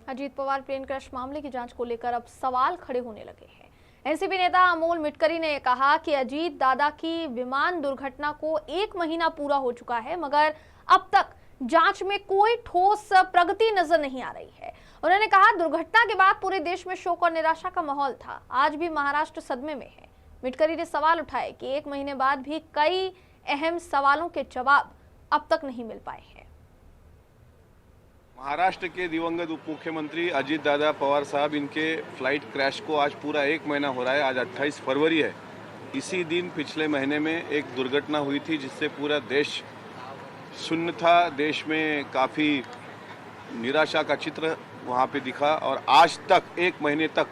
Ajit Pawar plane crash मामले की जांच को लेकर अब सवाल खड़े होने लगे हैं। एनसीपी नेता अमोल मिटकरी ने कहा कि अजीत दादा की विमान दुर्घटना को 1 महीना पूरा हो चुका है, मगर अब तक जांच में कोई ठोस प्रगति नजर नहीं आ रही है। उन्होंने कहा, दुर्घटना के बाद पूरे देश में शोक और निराशा का माहौल था। आज भी महाराष्ट्र सदमे में है। मिटकरी ने सवाल उठाए कि 1 महीने बाद भी कई अहम सवालों के जवाब अब तक नहीं मिल पाए हैं। महाराष्ट्र के दिवंगत उप मुख्यमंत्री अजीत दादा पवार साहब, इनके फ्लाइट क्रैश को आज पूरा 1 महीना हो रहा है। आज 28 फरवरी है। इसी दिन पिछले महीने में एक दुर्घटना हुई थी जिससे पूरा देश सुन्न था। देश में काफ़ी निराशा का चित्र वहाँ पे दिखा और आज तक 1 महीने तक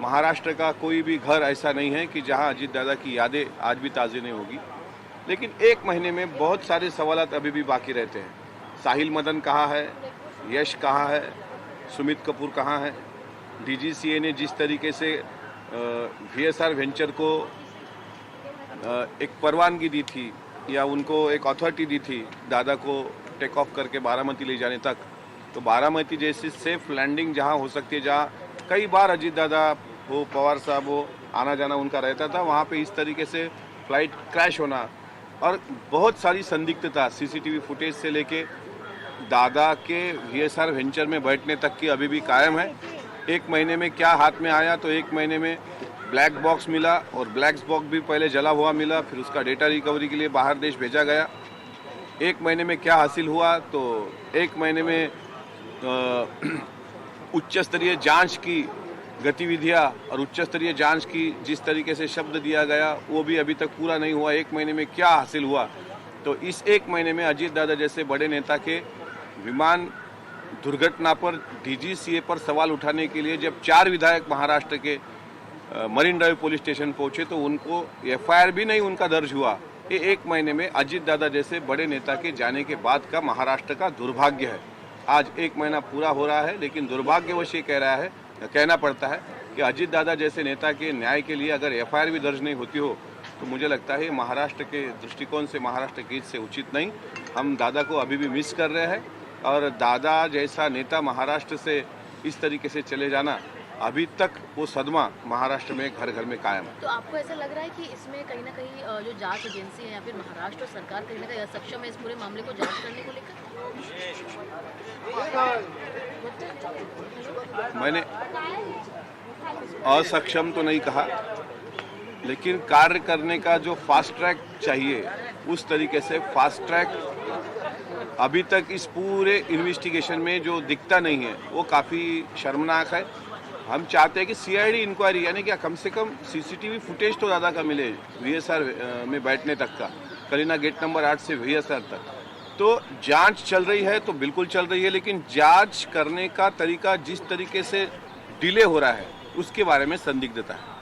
महाराष्ट्र का कोई भी घर ऐसा नहीं है कि जहाँ अजीत दादा की यादें आज भी ताज़ी नहीं होगी। लेकिन 1 महीने में बहुत सारे सवाल अभी भी बाकी रहते हैं। साहिल मदन कहाँ है, यश कहाँ है, सुमित कपूर कहाँ है। डीजीसीए ने जिस तरीके से वीएसआर वेंचर को एक परवानगी दी थी या उनको एक अथॉरिटी दी थी दादा को टेक ऑफ करके बारामती ले जाने तक, तो बारामती जैसी सेफ लैंडिंग जहाँ हो सकती है, जहाँ कई बार अजीत दादा हो, पवार साहब हो, आना जाना उनका रहता था, वहाँ पे इस तरीके से फ्लाइट क्रैश होना और बहुत सारी संदिग्धता सीसीटीवी फुटेज से लेके दादा के वीएसआर वेंचर में बैठने तक की अभी भी कायम है। 1 महीने में क्या हाथ में आया, तो 1 महीने में ब्लैक बॉक्स मिला और ब्लैक बॉक्स भी पहले जला हुआ मिला, फिर उसका डेटा रिकवरी के लिए बाहर देश भेजा गया। 1 महीने में क्या हासिल हुआ, तो 1 महीने में उच्च स्तरीय जांच की गतिविधियां और उच्च स्तरीय जांच की जिस तरीके से शब्द दिया गया वो भी अभी तक पूरा नहीं हुआ। 1 महीने में क्या हासिल हुआ, तो इस 1 महीने में अजीत दादा जैसे बड़े नेता के विमान दुर्घटना पर डीजीसीए पर सवाल उठाने के लिए जब 4 विधायक महाराष्ट्र के मरीन ड्राइव पुलिस स्टेशन पहुंचे तो उनको एफआईआर भी नहीं उनका दर्ज हुआ। ये 1 महीने में अजीत दादा जैसे बड़े नेता के जाने के बाद का महाराष्ट्र का दुर्भाग्य है। आज 1 महीना पूरा हो रहा है, लेकिन दुर्भाग्यवश ये कहना पड़ता है कि अजीत दादा जैसे नेता के न्याय के लिए अगर एफआईआर भी दर्ज नहीं होती हो तो मुझे लगता है महाराष्ट्र के दृष्टिकोण से, महाराष्ट्र की से उचित नहीं। हम दादा को अभी भी मिस कर रहे हैं और दादा जैसा नेता महाराष्ट्र से इस तरीके से चले जाना, अभी तक वो सदमा महाराष्ट्र में घर घर में कायम है। तो आपको ऐसा लग रहा है कि इसमें कहीं ना कहीं जो जांच एजेंसी है या फिर महाराष्ट्र सरकार कहीं ना कहीं असक्षम है इस पूरे मामले को जांच करने को लेकर? मैंने असक्षम तो नहीं कहा, लेकिन कार्य करने का जो फास्ट ट्रैक चाहिए उस तरीके से फास्ट ट्रैक अभी तक इस पूरे इन्वेस्टिगेशन में जो दिखता नहीं है वो काफ़ी शर्मनाक है। हम चाहते हैं कि सीआईडी इंक्वायरी, यानी कि कम से कम सीसीटीवी फुटेज तो दादा का मिले वीएसआर में बैठने तक का, कलीना गेट नंबर 8 से वीएसआर तक। तो जांच चल रही है तो बिल्कुल चल रही है, लेकिन जांच करने का तरीका जिस तरीके से डिले हो रहा है उसके बारे में संदिग्धता है।